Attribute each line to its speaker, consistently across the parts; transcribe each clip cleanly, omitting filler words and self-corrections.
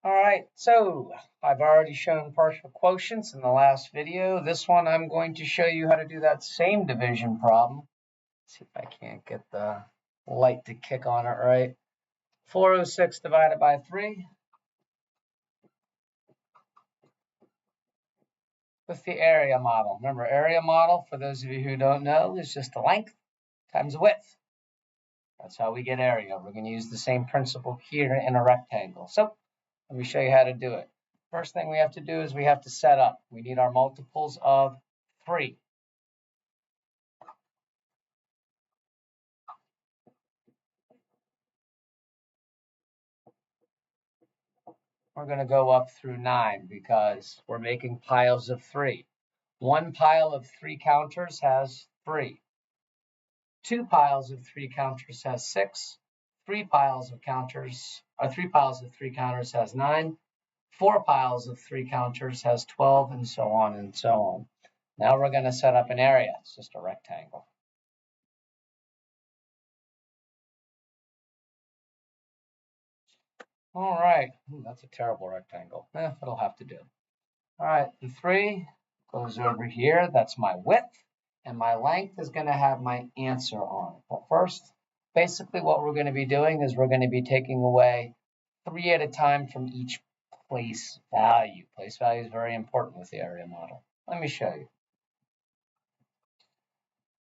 Speaker 1: All right, so I've already shown partial quotients in the last video. This one I'm going to show you how to do that same division problem. Let's see if I can't get the light to kick on it right. 406 divided by 3 with the area model. Remember, area model, for those of you who don't know, is just the length times the width. That's how we get area. We're going to use the same principle here in a rectangle. So let me show you how to do it. First thing we have to do is we have to set up. We need our multiples of 3. We're going to go up through 9 because we're making piles of 3. One pile of 3 counters has 3. 2 piles of 3 counters has 6. 3 piles of 3 counters has 9. 4 piles of 3 counters has 12, and so on and so on. Now we're going to set up an area. It's just a rectangle. All right. That's a terrible rectangle. It'll have to do. All right. The 3 goes over here. That's my width. And my length is going to have my answer on it. But first, basically what we're going to be doing is we're going to be taking away 3 at a time from each place value. Place value is very important with the area model. Let me show you.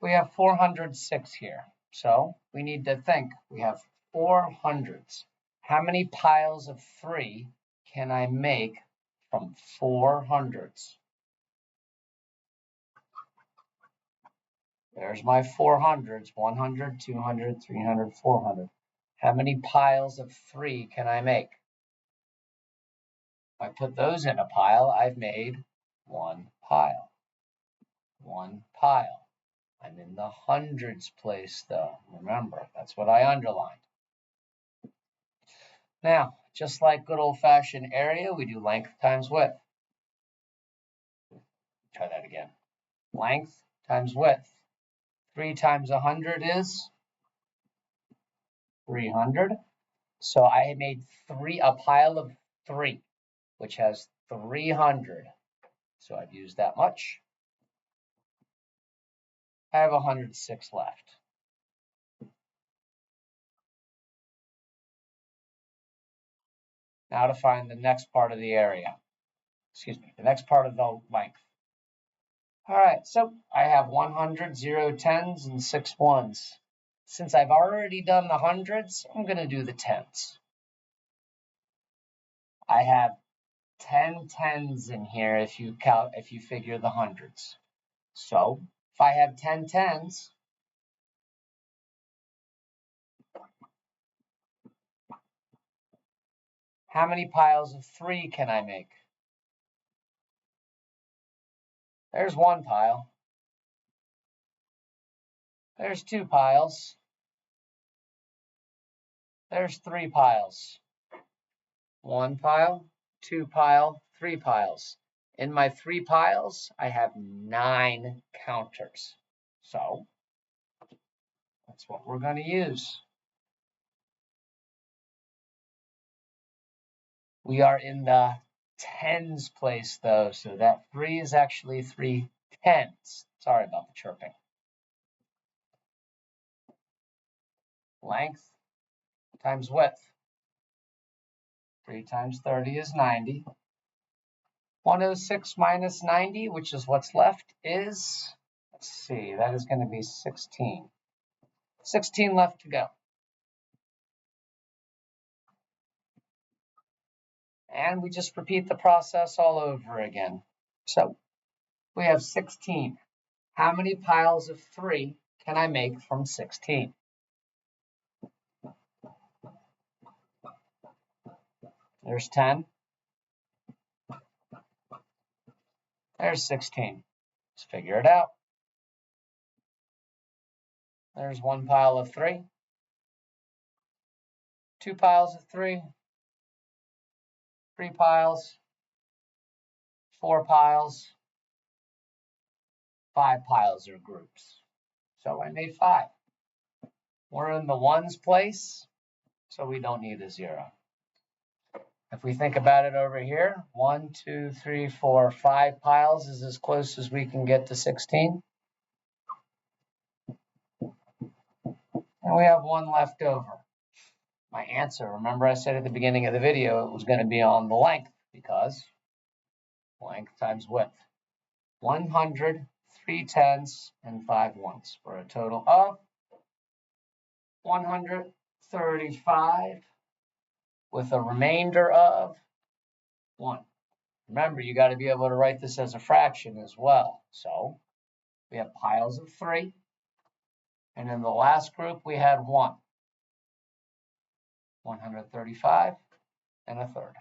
Speaker 1: We have 406 here. So we need to think. We have 4 hundreds. How many piles of 3 can I make from 4 hundreds? There's my 400s, 100, 200, 300, 400. How many piles of 3 can I make? If I put those in a pile, I've made 1 pile. 1 pile. I'm in the hundreds place, though. Remember, that's what I underlined. Now, just like good old-fashioned area, we do length times width. Try that again. Length times width. 3 times 100 is 300. So I made a pile of 3, which has 300. So I've used that much. I have 106 left. Now to find the next part of the area. The next part of the length. All right, so I have 100, 0 tens, and 6 ones. Since I've already done the hundreds, I'm going to do the tens. I have 10 tens in here if you figure the hundreds. So if I have 10 tens, how many piles of 3 can I make? There's 1 pile. There's 2 piles. There's 3 piles. 1 pile, 2 pile, 3 piles. In my 3 piles, I have 9 counters. So that's what we're going to use. We are in the tens place, though, so that 3 is actually 3 tens. Sorry about the chirping. Length times width. 3 times 30 is 90. 106 minus 90, which is what's left, is, let's see, that is going to be 16. 16 left to go. And we just repeat the process all over again. So we have 16. How many piles of 3 can I make from 16? There's 10. There's 16. Let's figure it out. There's 1 pile of 3. 2 piles of 3. 3 piles. 4 piles. 5 piles or groups. So I made 5. We're in the ones place, so we don't need a 0. If we think about it over here, 1, 2, 3, 4, 5 piles is as close as we can get to 16. And we have 1 left over. My answer, remember I said at the beginning of the video, it was going to be on the length because length times width. 100, 3 tenths, and 5 1/8 for a total of 135 with a remainder of 1. Remember, you got to be able to write this as a fraction as well. So we have piles of 3. And in the last group, we had 1. 135 and a third.